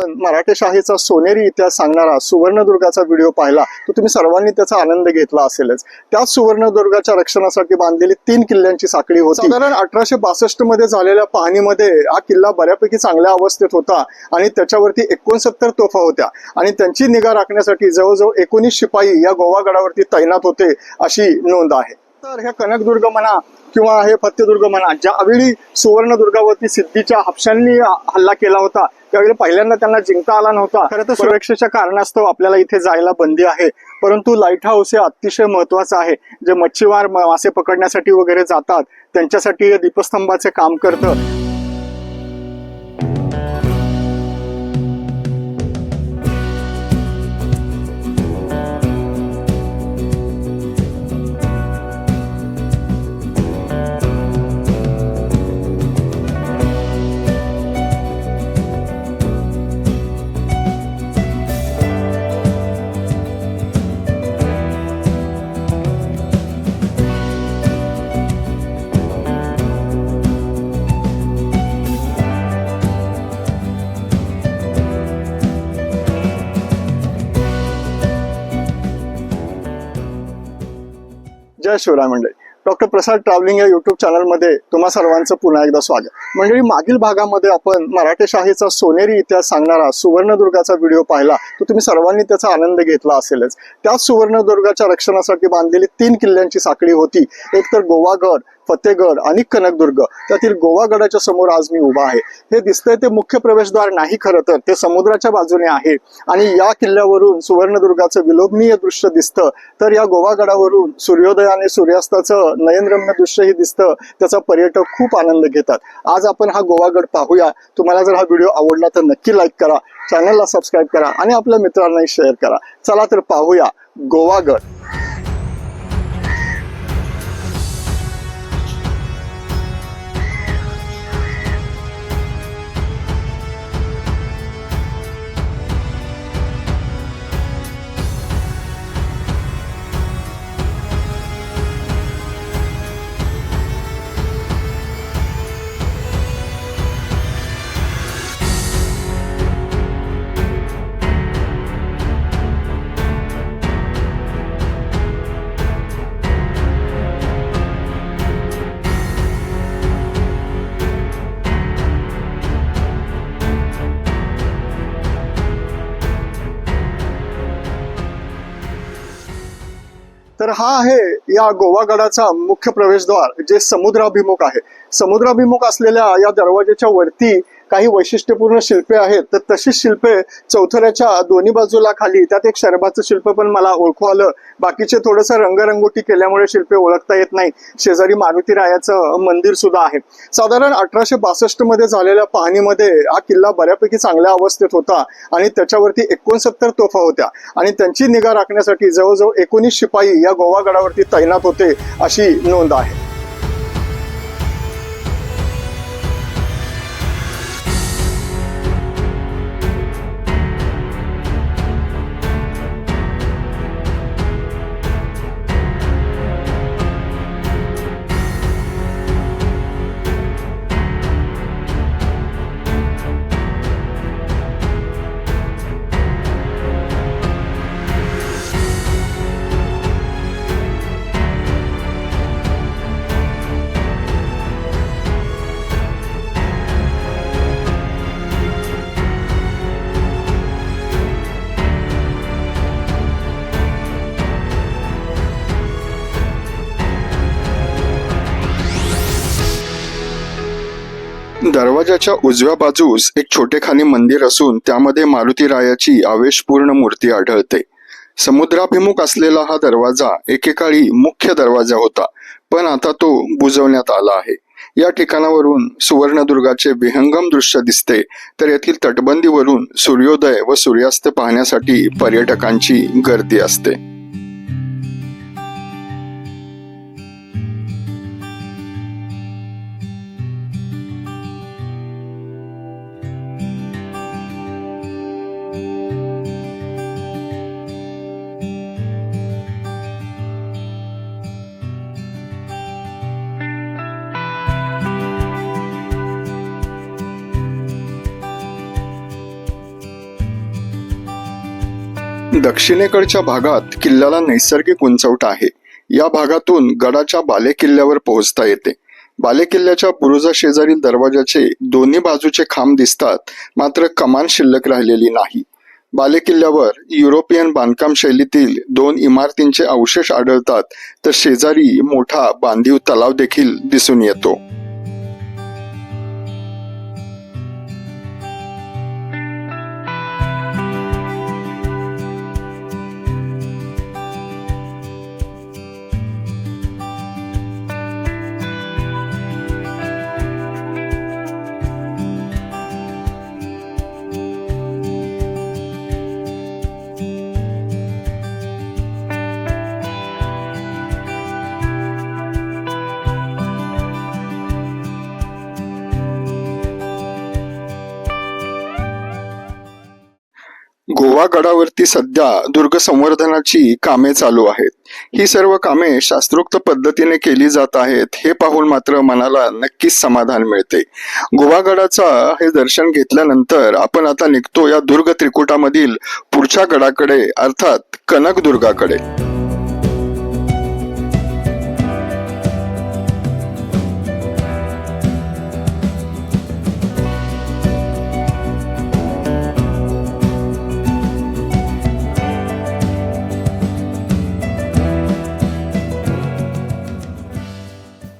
आपण मराठेशाहीचा सोनेरी इतिहास सांगणारा सुवर्णदुर्गाचा व्हिडिओ पाहिला तर तुम्ही सर्वांनी त्याचा आनंद घेतला असेलच। त्याच सुवर्णदुर्गाच्या रक्षणासाठी बांधलेली 3 किल्ल्यांची साखळी होती। साधारण 1862 मध्ये झालेल्या पाहणीमध्ये हा किल्ला बऱ्यापैकी चांगल्या अवस्थेत होता आणि त्याच्यावरती 69 तोफा होत्या आणि त्यांची निगा राखण्यासाठी जवळजवळ 19 शिपाई या गोवागडावरती तैनात होते अशी नोंद आहे। तर हे कनकदुर्ग म्हणा किंवा हे फत्तेदुर्ग म्हणा, ज्यावेळी सुवर्णदुर्गावरती सिद्धीच्या हापशांनी हल्ला केला होता त्यावेळी पहिल्यांदा त्यांना जिंकता आला नव्हता। खरं तर सुरक्षेच्या कारणास्तव आपल्याला इथे जायला बंदी आहे, परंतु लाईट हाऊस हे अतिशय महत्वाचं आहे। जे मच्छीमार मासे पकडण्यासाठी वगैरे जातात त्यांच्यासाठी हे दीपस्तंभाचे काम करतं। जय शिवराय मंडळी, डॉक्टर प्रसाद ट्रॅव्हलिंग या युट्यूब चॅनलमध्ये तुम्हा सर्वांचं पुन्हा एकदा स्वागत। मंडळी, मागील भागामध्ये आपण मराठेशाहीचा सोनेरी इतिहास सांगणारा सुवर्णदुर्गाचा व्हिडिओ पाहिला तर तुम्ही सर्वांनी त्याचा आनंद घेतला असेलच। त्याच सुवर्णदुर्गाच्या रक्षणासाठी बांधलेली 3 किल्ल्यांची साखळी होती, एक तर गोवागड, फतेगड आणि कनकदुर्ग। त्यातील गोवागडाच्या समोर आज मी उभा आहे। हे दिसतंय ते मुख्य प्रवेशद्वार नाही, खरं तर ते समुद्राच्या बाजूने आहे आणि या किल्ल्यावरून सुवर्णदुर्गाचं विलोभनीय दृश्य दिसतं। तर या गोवागडावरून सूर्योदय आणि सूर्यास्ताचं नयनरम्य दृश्यही दिसतं, त्याचा पर्यटक खूप आनंद घेतात। आज आपण हा गोवागड पाहूया। तुम्हाला जर हा व्हिडिओ आवडला तर नक्की लाईक करा, चॅनलला सबस्क्राईब करा आणि आपल्या मित्रांनाही शेअर करा। चला तर पाहूया गोवागड। तर हा आहे या गोवागडाचा मुख्य प्रवेशद्वार, जे समुद्राभिमुख आहे। समुद्राभिमुख असलेल्या या दरवाजाच्या वरती काही वैशिष्ट्यपूर्ण शिल्पे आहेत। तर तशीच शिल्पे चौथऱ्याच्या दोन्ही बाजूला खाली, त्यात एक शरभाचं शिल्प पण मला ओळखू आलं। बाकीचे थोडंसं रंगरंगोटी केल्यामुळे शिल्पे ओळखता येत नाही। शेजारी मारुती रायाचं मंदिर सुद्धा आहे। साधारण 1862 मध्ये झालेल्या पाहणीमध्ये हा किल्ला बऱ्यापैकी चांगल्या अवस्थेत होता आणि त्याच्यावरती 69 तोफा होत्या आणि त्यांची निगा राखण्यासाठी जवळजवळ 19 शिपाई या गोवागडावरती तैनात होते अशी नोंद आहे। दरवाजाच्या उजव्या बाजूस एक छोटेखानी मंदिर असून त्यामध्ये मारुती रायाची आवेशपूर्ण मूर्ती आढळते। समुद्राभिमुख असलेला हा दरवाजा एकेकाळी मुख्य दरवाजा होता, पण आता तो बुजवण्यात आला आहे। या ठिकाणावरून सुवर्णदुर्गाचे विहंगम दृश्य दिसते, तर येथील तटबंदीवरून सूर्योदय व सूर्यास्त पाहण्यासाठी पर्यटकांची गर्दी असते। दक्षिणेकडच्या भागात किल्ल्याला नैसर्गिक उंचवटा आहे. या भागातून गडाच्या बालेकिल्ल्यावर पोहोचता येते. बालेकिल्ल्याच्या बुरुजा शेजारील दरवाजाचे दोन्ही बाजूचे खांब दिसतात, मात्र कमान शिल्लक राहिलेली नाही. बालेकिल्ल्यावर युरोपियन बांधकाम शैलीतील 2 इमारतींचे अवशेष आढळतात, तर शेजारी मोठा बांधीव तलाव देखील दिसून येतो. गोवा गडावरती सध्या दुर्ग संवर्धनाची कामे चालू आहेत. ही सर्व कामे शास्त्रोक्त पद्धतीने केली जात आहेत हे पाहून मात्र मनाला नक्कीच समाधान मिळते. गोवा गडाचा हे दर्शन घेतल्यानंतर आपण आता निघतो या दुर्ग त्रिकुटामधील पुढच्या गडाकडे, अर्थात कनकदुर्गाकडे.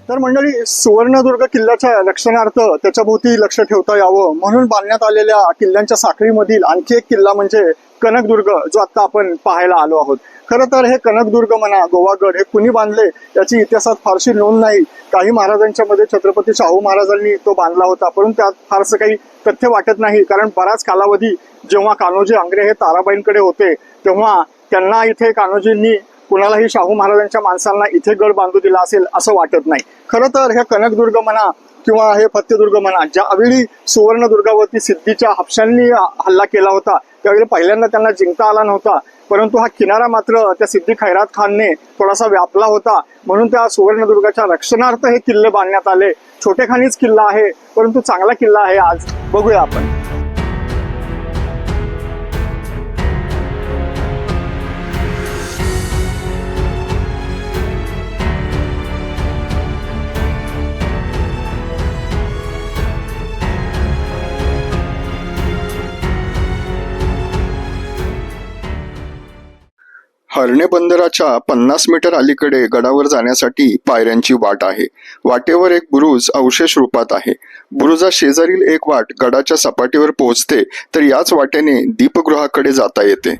तर मंडळी, सुवर्णदुर्ग किल्ल्याच्या रक्षणार्थ त्याच्या भोवती लक्ष ठेवता यावं म्हणून बांधण्यात आलेल्या किल्ल्यांच्या साखळीमधील आणखी एक किल्ला म्हणजे कनकदुर्ग, जो आता आपण पाहायला आलो आहोत. खरं तर हे कनकदुर्ग म्हणा, गोवागड, हे कुणी बांधले याची इतिहासात फारशी नोंद नाही. काही महाराजांच्या मध्ये छत्रपती शाहू महाराजांनी तो बांधला होता, परंतु त्यात फारसं काही तथ्य वाटत नाही. कारण बराच कालावधी जेव्हा कान्होजी आंग्रे हे ताराबाईंकडे होते, तेव्हा त्यांना इथे कान्होजींनी कुणालाही शाहू महाराजांच्या माणसांना इथे गड बांधू दिला असेल असं वाटत नाही. खरं तर हे कनकदुर्ग म्हणा किंवा हे फत्तेदुर्ग म्हणा, ज्यावेळी सुवर्णदुर्गावरती सिद्धीच्या हापशांनी हल्ला केला होता, त्यावेळी पहिल्यांदा त्यांना जिंकता आला नव्हता. परंतु हा किनारा मात्र त्या सिद्धी खैरात खानने थोडासा व्यापला होता, म्हणून त्या सुवर्णदुर्गाच्या रक्षणार्थ हे किल्ले बांधण्यात आले. छोटेखानीच किल्ला आहे, परंतु चांगला किल्ला आहे. आज बघूया आपण. हर्णे बंदराच्या 50 मीटर अलीकडे गडावर जाण्यासाठी पायऱ्यांची वाट आहे. वाटेवर एक बुरुज अवशेष रूपात आहे. बुरुजा शेजारील एक वाट गडाच्या सपाटीवर पोहोचते, तर याच वाटेने दीपगृहाकडे जाता येते.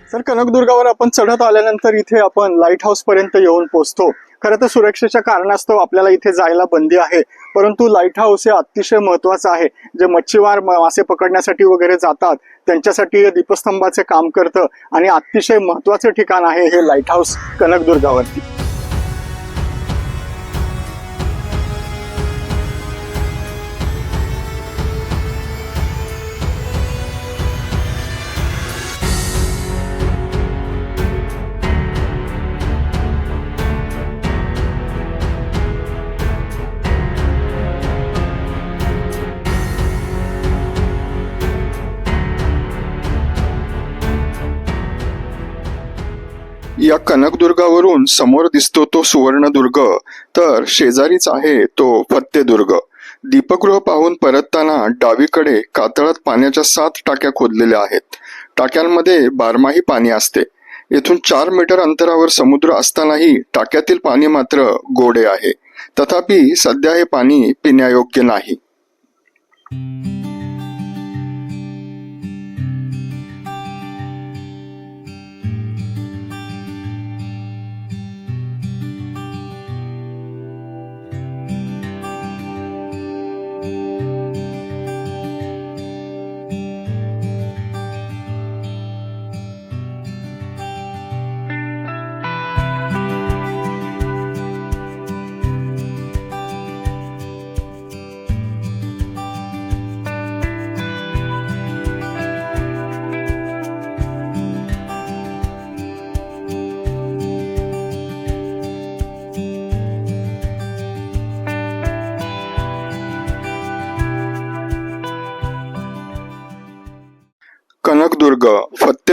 तर कनकदुर्गावर आपण चढत आल्यानंतर इथे आपण लाईट हाऊस पर्यंत येऊन पोहोचतो. खरं तर सुरक्षेच्या कारणास्तव आपल्याला इथे जायला बंदी आहे, परंतु लाईट हाऊस हे अतिशय महत्वाचं आहे. जे मच्छीमार मासे पकडण्यासाठी वगैरे जातात त्यांच्यासाठी हे दीपस्तंभाचे काम करतं आणि अतिशय महत्वाचे ठिकाण आहे हे लाईट हाऊस कनकदुर्गावरती. या कनकदुर्गावरून समोर दिसतो तो सुवर्णदुर्ग, तर शेजारीच आहे तो फत्तेदुर्ग. दीपगृह पाहून परतताना डावीकडे कातळात पाण्याच्या 7 टाक्या खोदलेल्या आहेत. टाक्यांमध्ये बारमाही पाणी असते. येथून 4 मीटर अंतरावर समुद्र असतानाही टाक्यातील पाणी मात्र गोडे आहे. तथापि सध्या हे पाणी पिण्यायोग्य नाही.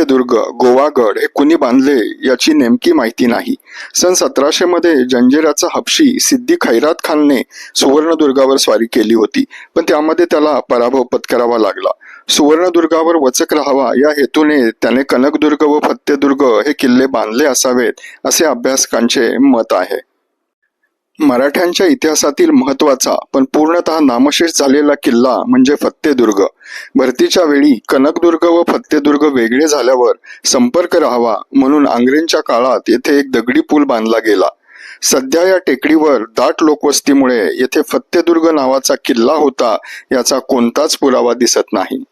फत्तेदुर्ग, गोवागड हे कुणी बांधले याची नेमकी माहिती नाही. सन 1700 मध्ये जंजिऱ्याचा हबशी सिद्दी खैरात खानने सुवर्णदुर्गावर स्वारी केली होती, पण त्यामध्ये त्याला पराभव पत्करावा लागला. सुवर्णदुर्गावर वचक राहावा या हेतूने त्याने कनकदुर्ग व फत्तेदुर्ग हे किल्ले बांधले असावेत असे अभ्यासकांचे मत आहे. मराठ्यांच्या इतिहासातील महत्वाचा पण पूर्णतः नामशेष झालेला किल्ला म्हणजे फत्तेदुर्ग. भरतीच्या वेळी कनकदुर्ग व फत्तेदुर्ग वेगळे झाल्यावर संपर्क राहावा म्हणून आंग्रेंच्या काळात येथे एक दगडी पूल बांधला गेला. सध्या या टेकडीवर दाट लोकवस्तीमुळे येथे फत्तेदुर्ग नावाचा किल्ला होता याचा कोणताच पुरावा दिसत नाही.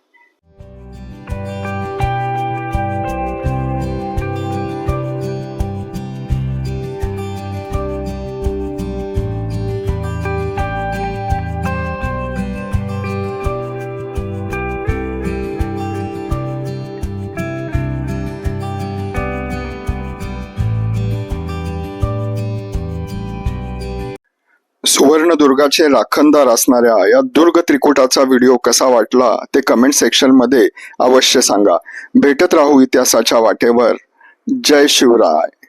सुवर्णदुर्गाचे राखणदार असणाऱ्या या दुर्ग त्रिकुटाचा व्हिडिओ कसा वाटला ते कमेंट सेक्शन मध्ये अवश्य सांगा. भेटत राहू इतिहासाच्या वाटेवर. जय शिवराय.